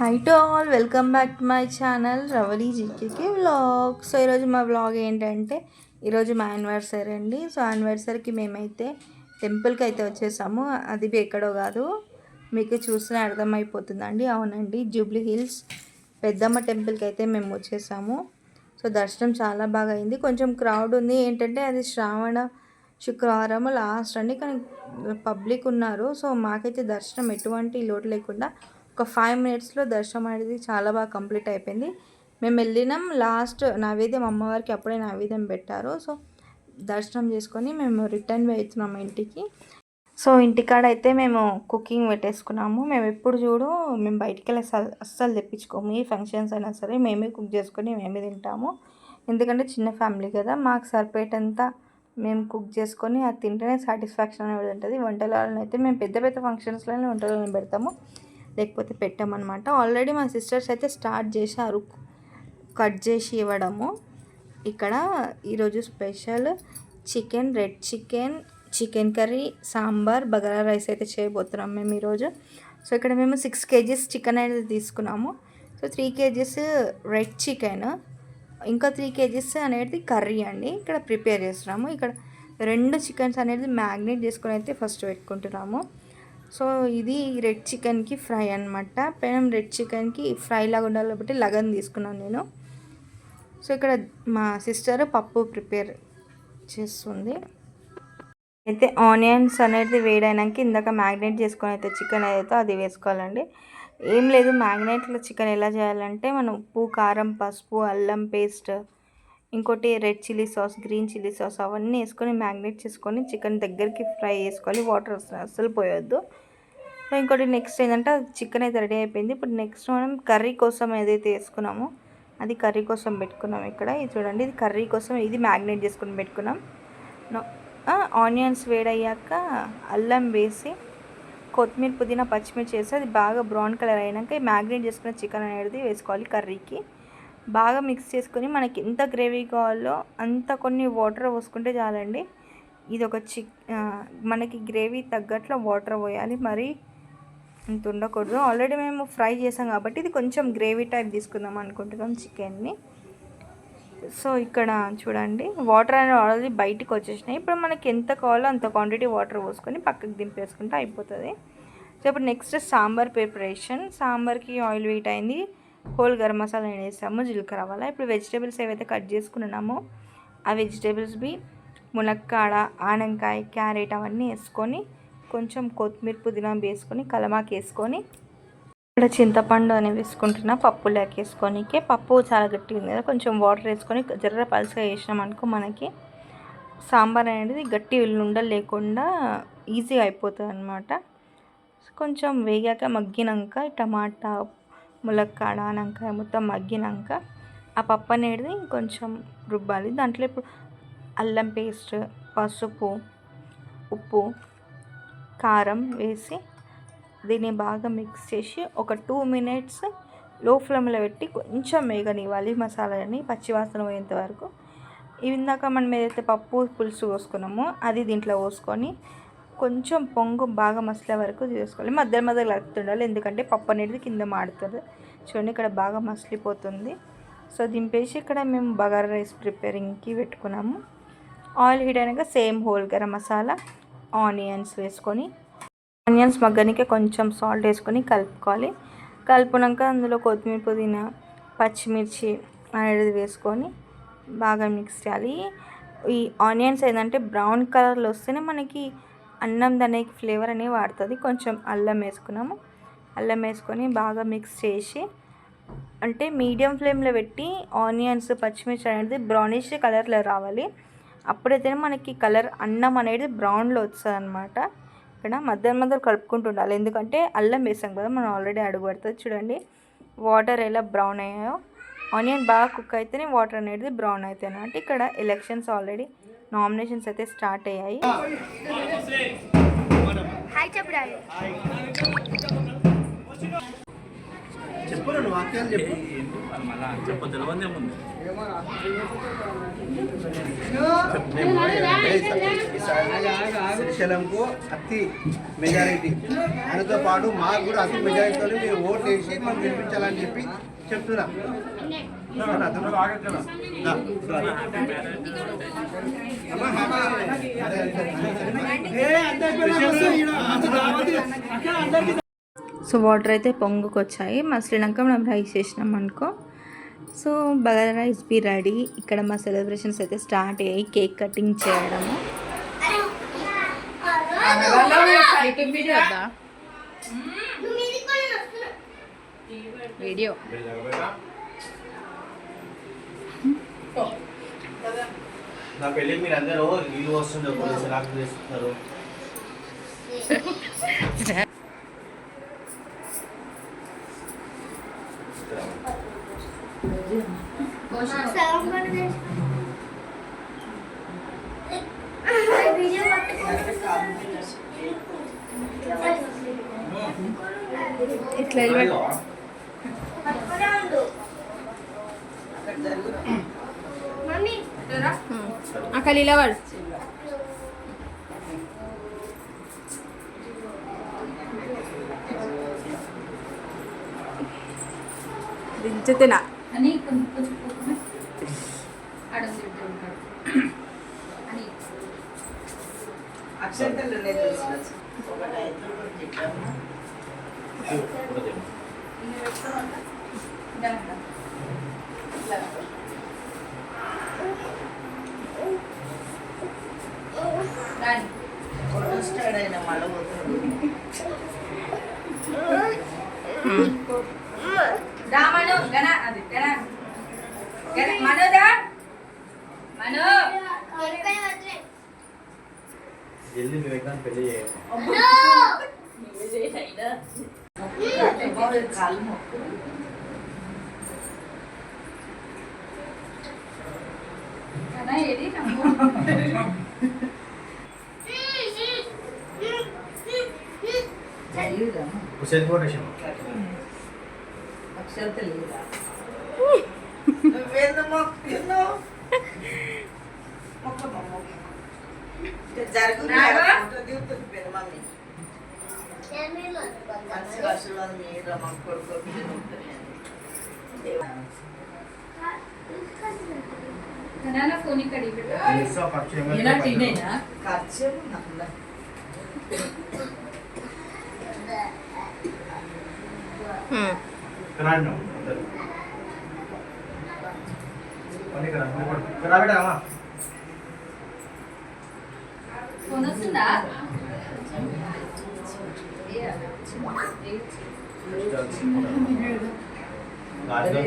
High to all, welcome back to my channel Ravali GKK vlog. So ఈరోజు మా vlog ఏంటంటే ఈరోజు మా యానివర్సరీ అండి. సో యానివర్సరీకి మేమైతే టెంపుల్కి అయితే వచ్చేసాము. అది ఎక్కడో కాదు, మీకు చూస్తే అర్థమైపోతుందండి. అవునండి, జూబ్లీ హిల్స్ పెద్దమ్మ టెంపుల్కి అయితే మేము వచ్చేసాము. సో దర్శనం చాలా బాగా అయింది. కొంచెం క్రౌడ్ ఉంది, ఏంటంటే అది శ్రావణ శుక్రవారం లాస్ట్ అండి, కానీ పబ్లిక్ ఉన్నారు. సో మాకైతే దర్శనం ఎటువంటి లోటు లేకుండా ఒక 5 మినిట్స్లో దర్శనం అనేది చాలా బాగా కంప్లీట్ అయిపోయింది. మేము వెళ్ళినాం, లాస్ట్ నైవేద్యం అమ్మవారికి అప్పుడే నైవేద్యం పెట్టారు. సో దర్శనం చేసుకొని మేము రిటర్న్ వెళ్తున్నాము ఇంటికి. సో ఇంటికాడ అయితే మేము కుకింగ్ పెట్టేసుకున్నాము. మేము ఎప్పుడు మేము బయటికి వెళ్ళి అస్సలు తెప్పించుకోము. ఏ ఫంక్షన్స్ అయినా సరే మేమే కుక్ చేసుకొని మేమే తింటాము. ఎందుకంటే చిన్న ఫ్యామిలీ కదా, మాకు సరిపోయేటంతా మేము కుక్ చేసుకొని అది తింటేనే సాటిస్ఫాక్షన్ అనేది ఉంటుంది. వంటలను అయితే మేము పెద్ద పెద్ద ఫంక్షన్స్లోనే వంటలను పెడతాము, లేకపోతే పెట్టామన్నమాట. ఆల్రెడీ మా సిస్టర్స్ అయితే స్టార్ట్ చేశారు కట్ చేసి ఇవ్వడము. ఇక్కడ ఈరోజు special chicken, red chicken, chicken curry, sambar, bagara rice అయితే చేయబోతున్నాం మేము ఈరోజు. సో ఇక్కడ మేము 6 kgs చికెన్ అనేది తీసుకున్నాము. సో 3 kgs రెడ్ చికెన్, ఇంకా 3 kgs అనేది కర్రీ అండి ఇక్కడ ప్రిపేర్ చేస్తున్నాము. ఇక్కడ 2 చికెన్స్ అనేది మ్యాగ్నేట్ చేసుకొని అయితే ఫస్ట్ పెట్టుకుంటున్నాము. సో ఇది రెడ్ చికెన్కి ఫ్రై అనమాట. మేము రెడ్ చికెన్కి ఫ్రై లాగా ఉండాలి కాబట్టి లగన్ తీసుకున్నాను నేను. సో ఇక్కడ మా సిస్టర్ పప్పు ప్రిపేర్ చేస్తుంది. అయితే ఆనియన్స్ అనేది వేడైనాక ఇందాక మ్యాగ్నేట్ చేసుకొని అయితే చికెన్ ఏదైతే అది వేసుకోవాలండి. ఏం లేదు, మ్యాగ్నేట్లో చికెన్ ఎలా చేయాలంటే మనం ఉప్పు, కారం, పసుపు, అల్లం పేస్ట్, ఇంకోటి red chilli sauce, green chilli sauce అవన్నీ వేసుకొని మ్యాగ్నేట్ చేసుకొని చికెన్ దగ్గరికి ఫ్రై చేసుకోవాలి. వాటర్ అస్సలు పోయొద్దు. సో ఇంకోటి నెక్స్ట్ ఏంటంటే చికెన్ అయితే రెడీ అయిపోయింది. ఇప్పుడు నెక్స్ట్ మనం కర్రీ కోసం ఏదైతే వేసుకున్నామో అది కర్రీ కోసం పెట్టుకున్నాం. ఇక్కడ ఇది చూడండి, ఇది కర్రీ కోసం ఇది మ్యాగ్నేట్ చేసుకొని పెట్టుకున్నాం. ఆనియన్స్ వేడయ్యాక అల్లం వేసి కొత్తిమీర, పుదీనా, పచ్చిమిర్చి వేసి అది బాగా బ్రౌన్ కలర్ అయినాక ఈ మ్యాగ్నేట్ చేసుకున్న చికెన్ అనేది వేసుకోవాలి. కర్రీకి బాగా మిక్స్ చేసుకొని మనకి ఎంత గ్రేవీ కావాలో అంత కొన్ని వాటర్ పోసుకుంటే చాలండి. ఇది ఒక మనకి గ్రేవీ తగ్గట్లో వాటర్ పోయాలి, మరి అంత ఉండకూడదు. ఆల్రెడీ మేము ఫ్రై చేసాం కాబట్టి ఇది కొంచెం గ్రేవీ టైప్ తీసుకుందాం అనుకుంటున్నాం చికెన్ని. సో ఇక్కడ చూడండి, వాటర్ అనేది ఆల్రెడీ బయటికి వచ్చేసినాయి. ఇప్పుడు మనకి ఎంత కావాలో అంత క్వాంటిటీ వాటర్ పోసుకొని పక్కకు దింపేసుకుంటే అయిపోతుంది. సో ఇప్పుడు నెక్స్ట్ సాంబార్ ప్రిపరేషన్. సాంబార్కి ఆయిల్ హీట్ అయింది, హోల్ గరం మసాలా వేసాము, జీలకర్ర ఆవాల. ఇప్పుడు వెజిటేబుల్స్ ఏవైతే కట్ చేసుకున్నామో ఆ వెజిటేబుల్స్వి మునక్కాడ, ఆనంకాయ, క్యారెట్ అవన్నీ వేసుకొని కొంచెం కొత్తిమీర, పుదీనా వేసుకొని కలమాకి వేసుకొని ఇక్కడ చింతపండు అని వేసుకుంటున్నా పప్పులోకి వేసుకోనికే. పప్పు చాలా గట్టిగా ఉంది కదా, కొంచెం వాటర్ వేసుకొని జర్ర పలుసగా వేసినాం అనుకో మనకి సాంబార్ అనేది గట్టి ఉండలు లేకుండా ఈజీగా అయిపోతుంది అనమాట. కొంచెం వేగాక మగ్గినాక టమాటా, ములక్కాడ, ఆనంకాయ మొత్తం మగ్గినాక ఆ పప్పు అనేది కొంచెం రుబ్బాలి. దాంట్లో ఇప్పుడు అల్లం పేస్ట్, పసుపు, ఉప్పు, కారం వేసి దీన్ని బాగా మిక్స్ చేసి ఒక 2 minutes లో ఫ్లేమ్లో పెట్టి కొంచెం వేగనివ్వాలి మసాలాని పచ్చివాసన పోయేంత వరకు. ఇందాక మనం ఏదైతే పప్పు పులుసు పోసుకున్నామో అది దీంట్లో పోసుకొని కొంచెం పొంగు బాగా మసలే వరకు చేసుకోవాలి. మధ్య మధ్యలో కలుపుతుండాలి, ఎందుకంటే పప్పు అనేది కింద మాడుతుంది. చూడండి ఇక్కడ బాగా మసలిపోతుంది. సో దింపేసి ఇక్కడ మేము బగారా రైస్ ప్రిపేరింగ్కి పెట్టుకున్నాము. ఆయిల్ హీట్ అయినాక same whole garam masala, onions వేసుకొని ఆనియన్స్ మగ్గనికి కొంచెం సాల్ట్ వేసుకొని కలుపుకోవాలి. కలుపునాక అందులో కొత్తిమీర, పుదీనా, పచ్చిమిర్చి అనేది వేసుకొని బాగా మిక్స్ చేయాలి. ఈ ఆనియన్స్ ఏంటంటే బ్రౌన్ కలర్లో వస్తేనే మనకి అన్నం దానికి ఫ్లేవర్ అనేది వాడుతుంది. కొంచెం అల్లం వేసుకున్నాము, అల్లం వేసుకొని బాగా మిక్స్ చేసి అంటే మీడియం ఫ్లేమ్లో పెట్టి ఆనియన్స్, పచ్చిమిర్చి అనేది బ్రౌనిష్ కలర్లో రావాలి. అప్పుడైతే మనకి కలర్ అన్నం అనేది బ్రౌన్లో వస్తుంది అనమాట. ఇక్కడ మధ్య మధ్యలో కలుపుకుంటూ ఉండాలి, ఎందుకంటే అల్లం వేసాం కదా మనం ఆల్రెడీ అడుగు పడుతుంది. చూడండి వాటర్ ఎలా బ్రౌన్ అయ్యాయో, ఆనియన్ బాగా కుక్ అయితేనే వాటర్ అనేది బ్రౌన్ అవుతాయి అన్నమాట. ఇక్కడ ఎలక్షన్స్ ఆల్రెడీ నామినేషన్స్ అయితే స్టార్ట్ అయ్యాయి. ముఖ్యాలు చెప్పు. శ్రీశైలంకు అతి మెజారిటీ దానితో పాటు మాకు కూడా అతి మెజారిటీతో మీరు ఓట్లు వేసి మనం గెలిపించాలని చెప్పి చెప్తున్నా. సో వాటర్ అయితే పొంగుకొచ్చాయి. మసిలినాక మనం రైస్ చేసినాం అనుకో. So bagara rice be ready. ఇక్కడ మా సెలబ్రేషన్స్ అయితే స్టార్ట్ అయ్యాయి. కేక్ కటింగ్ చేయడము. వీడియో నా పెళ్ళికి మీరు అందరూ నీళ్ళు వస్తుండే పోలీసులు ఆకులు ఇట్లా అక్కడ నిలబడు. దించుతున్నా అని జల్దీ మీ వెంటనే పెళ్లి చేయాలి. ఫోన్ ఇక్కడ ఫోన్ వస్తుందా?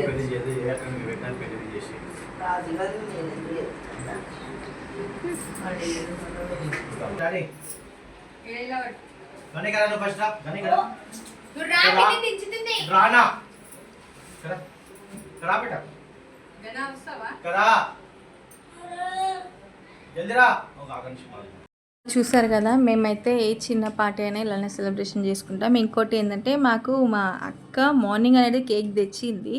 పెళ్లి చేసి పెళ్లి చేసి చూసారు కదా, మేమైతే ఏ చిన్న పార్టీ అయినా ఇలానే సెలబ్రేషన్ చేసుకుంటాం. ఇంకోటి ఏంటంటే మాకు మా అక్క మార్నింగ్ అనేది కేక్ తెచ్చింది.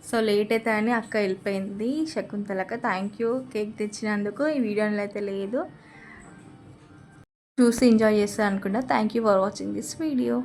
సో లేట్ అయితే అని అక్క వెళ్ళిపోయింది. శకుంతలక థ్యాంక్ యూ కేక్ తెచ్చినందుకు. ఈ వీడియోలో అయితే లేదు, చూసి ఎంజాయ్ చేస్తారు అనుకుంటా. Thank you for watching this video.